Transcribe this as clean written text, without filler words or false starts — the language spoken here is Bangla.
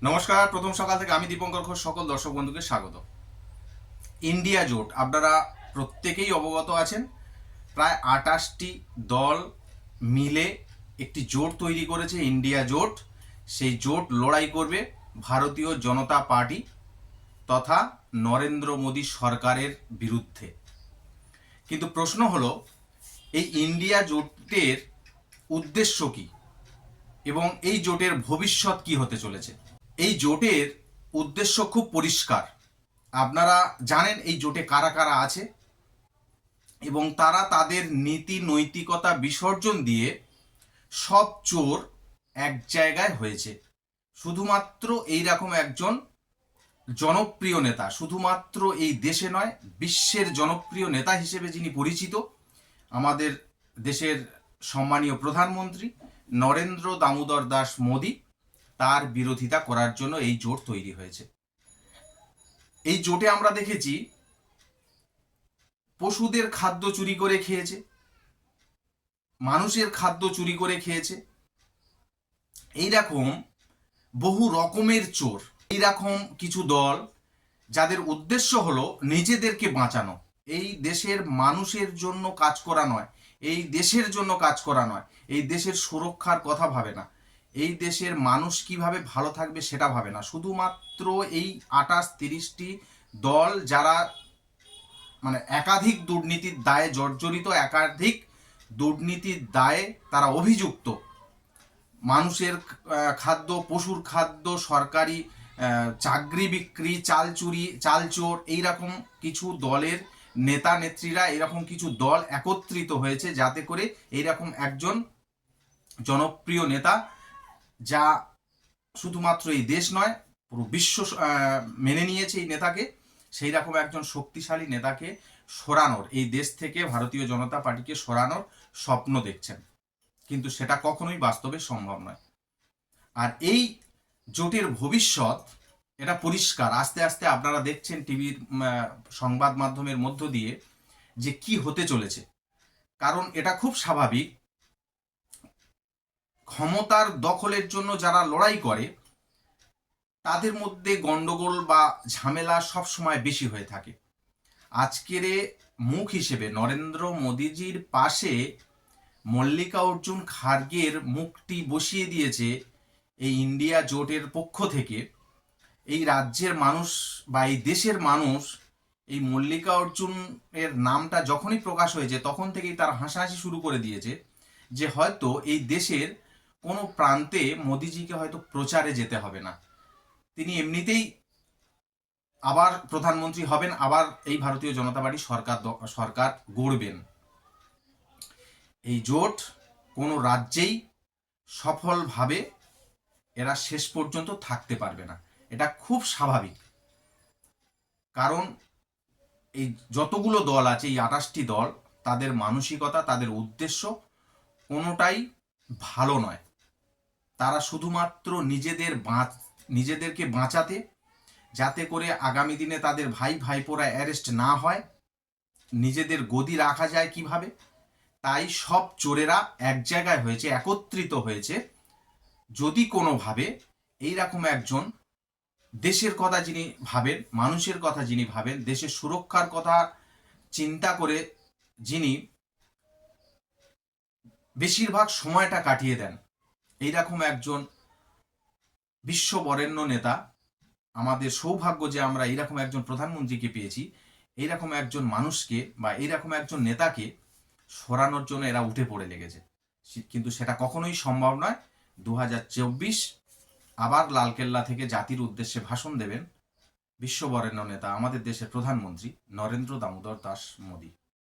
নমস্কার। প্রথম সকাল থেকে আমি দীপঙ্কর ঘোষ সকল দর্শক বন্ধুকে স্বাগত। ইন্ডিয়া জোট আপনারা প্রত্যেকেই অবগত আছেন। প্রায় 28টি দল মিলে একটি জোট তৈরি করেছে, ইন্ডিয়া জোট। সেই জোট লড়াই করবে ভারতীয় জনতা পার্টি তথা নরেন্দ্র মোদী সরকারের বিরুদ্ধে। কিন্তু প্রশ্ন হলো, এই ইন্ডিয়া জোটের উদ্দেশ্য কি এবং এই জোটের ভবিষ্যৎ কি হতে চলেছে? এই জোটের উদ্দেশ্য খুব পরিষ্কার। আপনারা জানেন এই জোটে কারা কারা আছে এবং তারা তাদের নীতি নৈতিকতা বিসর্জন দিয়ে সব চোর এক জায়গায় হয়েছে। শুধুমাত্র এইরকম একজন জনপ্রিয় নেতা, শুধুমাত্র এই দেশে নয় বিশ্বের জনপ্রিয় নেতা হিসেবে যিনি পরিচিত, আমাদের দেশের সম্মানীয় প্রধানমন্ত্রী নরেন্দ্র দামোদর দাস মোদী, তার বিরোধিতা করার জন্য এই জোট তৈরি হয়েছে। এই জোটে আমরা দেখেছি পশুদের খাদ্য চুরি করে খেয়েছে, মানুষের খাদ্য চুরি করে খেয়েছে, এইরকম বহু রকমের চোর। এইরকম কিছু দল যাদের উদ্দেশ্য হলো নিজেদেরকে বাঁচানো, এই দেশের মানুষের জন্য কাজ করা নয়, এই দেশের জন্য কাজ করা নয়, এই দেশের সুরক্ষার কথা ভাবে না, এই দেশের মানুষ কিভাবে ভালো থাকবে সেটা ভাবে না। শুধুমাত্র এই 28-30টি দল যারা একাধিক দুর্নীতির দায়ে জর্জরিত, একাধিক দুর্নীতির দায়ে তারা অভিযুক্ত, মানুষের খাদ্য, পশুর খাদ্য, সরকারি চাকরি বিক্রি, চাল চুরি, চাল চোর, এইরকম কিছু দলের নেতা নেত্রীরা, এরকম কিছু দল একত্রিত হয়েছে যাতে করে এইরকম একজন জনপ্রিয় নেতা, যা শুধুমাত্র এই দেশ নয় পুরো বিশ্ব মেনে নিয়েছে এই নেতাকে, সেই রকম একজন শক্তিশালী নেতাকে সরানোর, এই দেশ থেকে ভারতীয় জনতা পার্টিকে সরানোর স্বপ্ন দেখছেন। কিন্তু সেটা কখনোই বাস্তবে সম্ভব নয়। আর এই জোটের ভবিষ্যৎ এটা পরিষ্কার। আস্তে আস্তে আপনারা দেখছেন টিভির সংবাদ মাধ্যমের মধ্য দিয়ে যে কি হতে চলেছে। কারণ এটা খুব স্বাভাবিক, ক্ষমতার দখলের জন্য যারা লড়াই করে তাদের মধ্যে গন্ডগোল বা ঝামেলা সব সময় বেশি হয়ে থাকে। আজকের মুখ হিসেবে নরেন্দ্র মোদীজির পাশে মল্লিকা অর্জুন খার্গের মুখটি বসিয়ে দিয়েছে এই ইন্ডিয়া জোটের পক্ষ থেকে। এই রাজ্যের মানুষ বা এই দেশের মানুষ এই মল্লিকা অর্জুনের নামটা যখনই প্রকাশ হয়েছে তখন থেকেই তার হাসাহাসি শুরু করে দিয়েছে যে হয়তো এই দেশের কোনো প্রান্তে মোদিজিকে হয়তো প্রচারে যেতে হবে না, তিনি এমনিতেই আবার প্রধানমন্ত্রী হবেন, আবার এই ভারতীয় জনতা পার্টি সরকার গড়বেন। এই জোট কোনো রাজ্যেই সফলভাবে এরা শেষ পর্যন্ত থাকতে পারবে না, এটা খুব স্বাভাবিক। কারণ এই যতগুলো দল আছে, এই 28টি দল, তাদের মানসিকতা, তাদের উদ্দেশ্য কোনোটাই ভালো নয়। তারা শুধুমাত্র নিজেদেরকে বাঁচাতে, যাতে করে আগামী দিনে তাদের ভাই ভাইপোরা অ্যারেস্ট না হয়, নিজেদের গদি রাখা যায় কিভাবে, তাই সব চোরেরা এক জায়গায় হয়েছে, একত্রিত হয়েছে। যদি কোনোভাবে এইরকম একজন দেশের কথা যিনি ভাবেন, মানুষের কথা যিনি ভাবেন, দেশের সুরক্ষার কথা চিন্তা করে যিনি বেশিরভাগ সময়টা কাটিয়ে দেন, এইরকম একজন বিশ্ববরেণ্য নেতা, আমাদের সৌভাগ্য যে আমরা এইরকম একজন প্রধানমন্ত্রীকে পেয়েছি, এইরকম একজন মানুষকে বা এইরকম একজন নেতাকে সরানোর জন্য এরা উঠে পড়ে লেগেছে। কিন্তু সেটা কখনোই সম্ভব নয়। 2024 আবার লালকেল্লা থেকে জাতির উদ্দেশ্যে ভাষণ দেবেন বিশ্ববরেণ্য নেতা, আমাদের দেশের প্রধানমন্ত্রী নরেন্দ্র দামোদর দাস মোদী।